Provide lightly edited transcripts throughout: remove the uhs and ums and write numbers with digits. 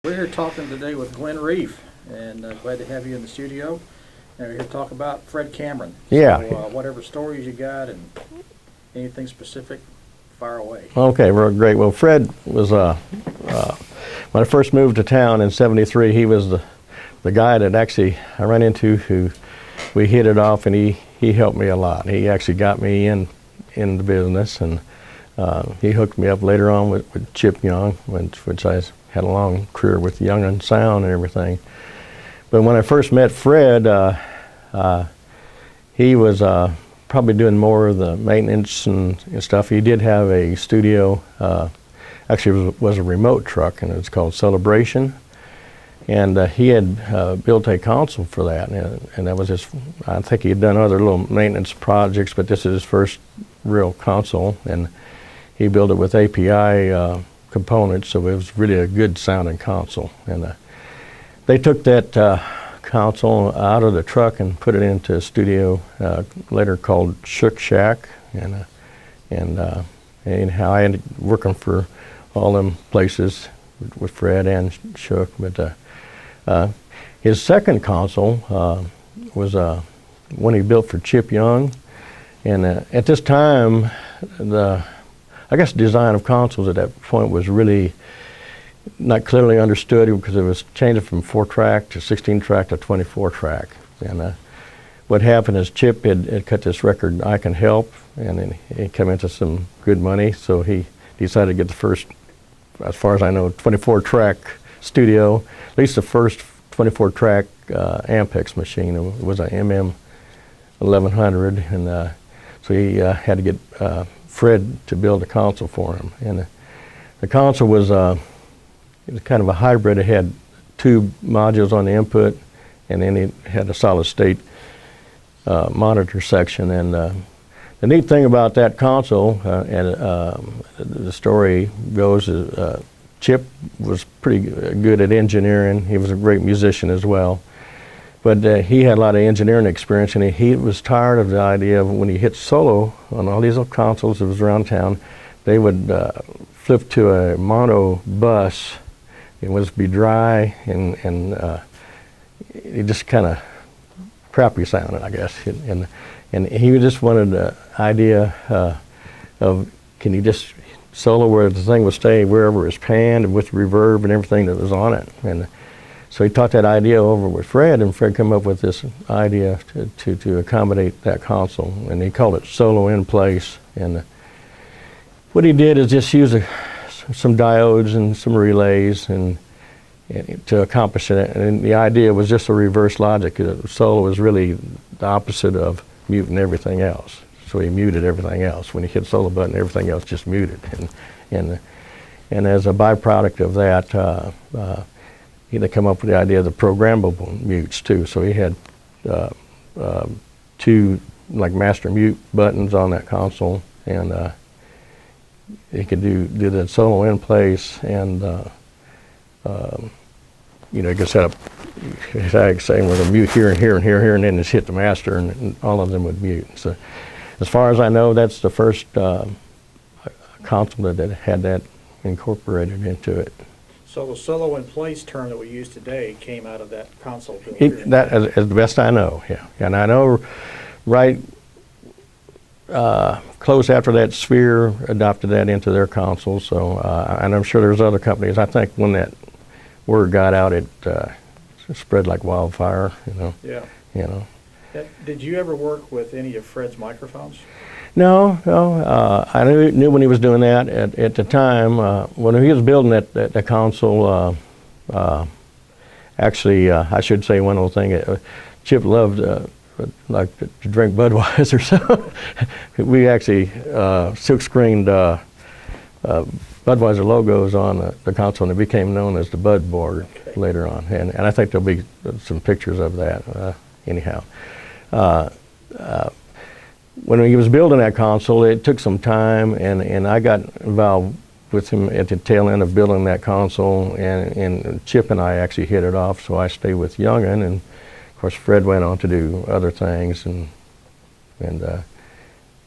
We're here talking today with Glenn Rieuf, and glad to have you in the studio. And we're here to talk about Fred Cameron. Yeah. So, whatever stories you got and anything specific, fire away. Okay, well, great. Well, Fred was, when I first moved to town in '73, he was the guy that actually I ran into who we hit it off, and he helped me a lot. He actually got me in the business, and he hooked me up later on with Chip Young, which I had a long career with Young and Sound and everything. But when I first met Fred, he was probably doing more of the maintenance and stuff. He did have a studio, actually it was a remote truck, and it was called Celebration. And he had built a console for that, and that was his, I think he had done other little maintenance projects, but this is his first real console, and he built it with API components, so it was really a good sounding console. And they took that console out of the truck and put it into a studio later called Shook Shack, and how I ended working for all them places with Fred and Shook. But his second console was one he built for Chip Young, and at this time I guess the design of consoles at that point was really not clearly understood, because it was changing from 4-track to 16-track to 24-track. And what happened is Chip had cut this record, I Can Help, and then he came into some good money, so he decided to get the first, as far as I know, 24-track studio, at least the first 24-track Ampex machine. It was an MM 1100, and so he had to get Fred to build a console for him. And the console was it was kind of a hybrid. It had two modules on the input, and then it had a solid state monitor section. And the neat thing about that console, and the story goes, is Chip was pretty good at engineering. He was a great musician as well. But he had a lot of engineering experience, and he was tired of the idea of when he hit solo on all these little consoles that was around town, they would flip to a mono bus. It was be dry, and it just kind of crappy sounded, I guess. And he just wanted the idea of, can you just solo where the thing would stay wherever it's panned and with reverb and everything that was on it. And so he talked that idea over with Fred, and Fred came up with this idea to accommodate that console, and he called it Solo in Place. And what he did is just use some diodes and some relays and to accomplish it. And the idea was just a reverse logic. Solo is really the opposite of muting everything else. So he muted everything else. When he hit solo button, everything else just muted. And as a byproduct of that, they come up with the idea of the programmable mutes too. So he had two like master mute buttons on that console, and he could do the solo in place, and you could set up saying we're gonna mute here and here and here and then just hit the master, and all of them would mute. So as far as I know, that's the first console that had that incorporated into it. So the solo in place term that we use today came out of that console. That, as the best I know, yeah. And I know right close after that, Sphere adopted that into their console. So, and I'm sure there's other companies. I think when that word got out, it spread like wildfire. Yeah. You know. Did you ever work with any of Fred's microphones? No. I knew when he was doing that at the time. When he was building that console, actually, I should say one little thing. Chip loved like to drink Budweiser, so we actually silk screened Budweiser logos on the console, and it became known as the Bud board later on. And I think there'll be some pictures of that anyhow. When he was building that console, it took some time, and I got involved with him at the tail end of building that console, and Chip and I actually hit it off, so I stayed with Youngin, and of course Fred went on to do other things, and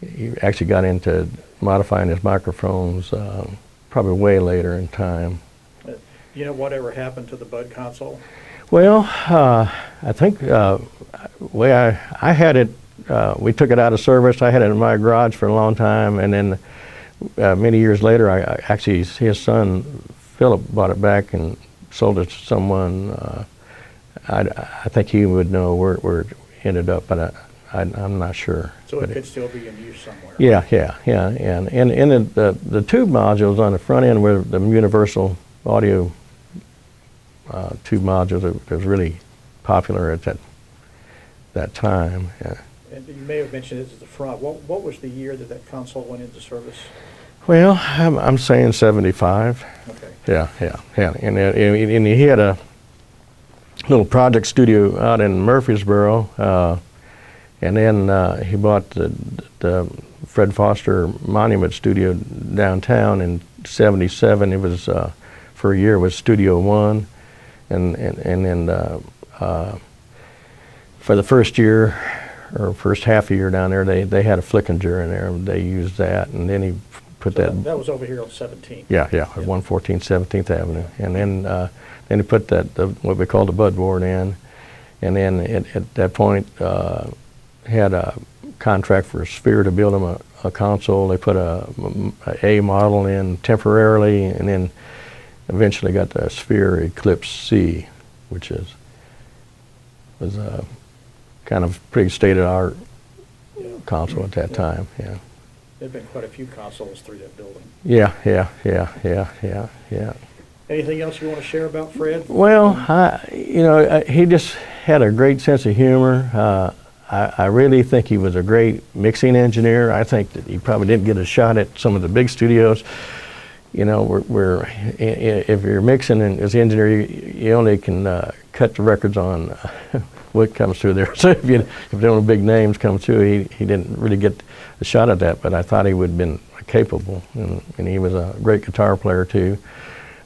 he actually got into modifying his microphones probably way later in time. You know whatever happened to the Bud console? Well, I think way I had it. We took it out of service. I had it in my garage for a long time, and then many years later, I actually his son Philip bought it back and sold it to someone. I think he would know where it ended up, but I'm not sure. So it could still be in use somewhere. Yeah, and the tube modules on the front end were the universal audio tube modules that was really popular at that time. Yeah. And you may have mentioned it at the front. What was the year that console went into service? Well, I'm saying 75. Okay. Yeah. And he had a little project studio out in Murfreesboro, and then he bought the Fred Foster Monument Studio downtown in '77. It was for a year was Studio One, and then for the first year or first half a year down there, they had a Flickinger in there. And they used that, and then he put that was over here on 17th. Yeah, 114 17th Avenue, and then he put what we call the Bud board in, and then at that point had a contract for Sphere to build him a console. They put a model in temporarily, and then eventually got the Sphere Eclipse C, which was a kind of pretty state-of-the-art console at that time. Yeah. There've been quite a few consoles through that building. Yeah. Anything else you want to share about Fred? Well, he just had a great sense of humor. I really think he was a great mixing engineer. I think that he probably didn't get a shot at some of the big studios. You know, where if you're mixing and as an engineer, you only can cut the records on what comes through there. So if the only big names come through, he didn't really get a shot at that. But I thought he would have been capable, and he was a great guitar player too.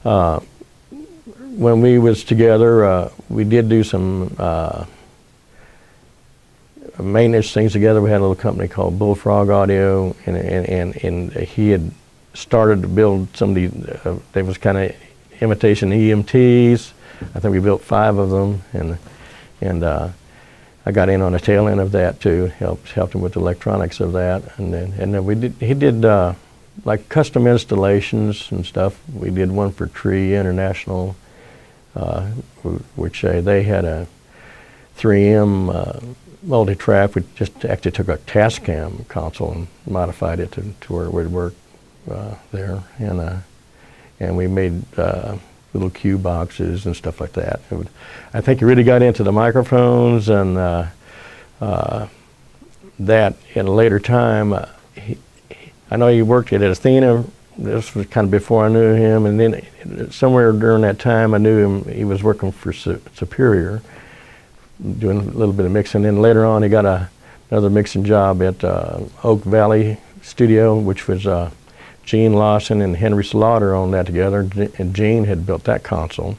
When we was together, we did do some maintenance things together. We had a little company called Bullfrog Audio, and he had started to build some of these. They was kind of imitation EMTs. I think we built 5 of them, and I got in on the tail end of that too. Helped him with the electronics of that, and then he did like custom installations and stuff. We did one for Tree International, which they had a 3M multi-track. We just actually took a Tascam console and modified it to where it would work there, and we made little cue boxes and stuff like that. I think he really got into the microphones, and that at a later time. I know he worked at Athena. This was kind of before I knew him, and then somewhere during that time I knew him. He was working for Superior, doing a little bit of mixing. Then later on, he got another mixing job at Oak Valley Studio, which was Gene Lawson and Henry Slaughter owned that together, and Gene had built that console,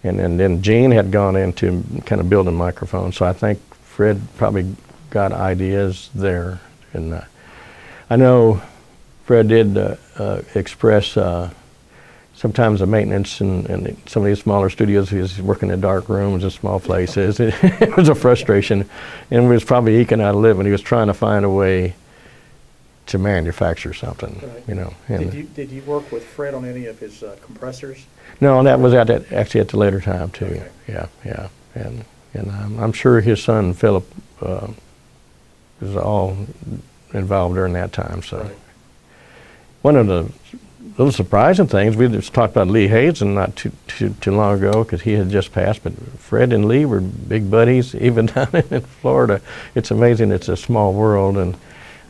and then Gene had gone into kind of building microphones. So I think Fred probably got ideas there, and I know Fred did express sometimes the maintenance in some of these smaller studios. He was working in dark rooms in small places. It was a frustration, and he was probably eking out a living. He was trying to find a way to manufacture something, right. You know. Did you work with Fred on any of his compressors? No, that was actually at the later time too. Okay. Yeah, and I'm sure his son Philip was all involved during that time. So right. One of the little surprising things, we just talked about Lee Hazen not too long ago because he had just passed, but Fred and Lee were big buddies even down in Florida. It's amazing. It's a small world, and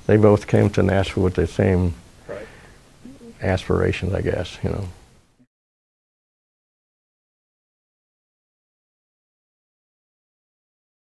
they both came to Nashville with the same right. aspirations, I guess, you know.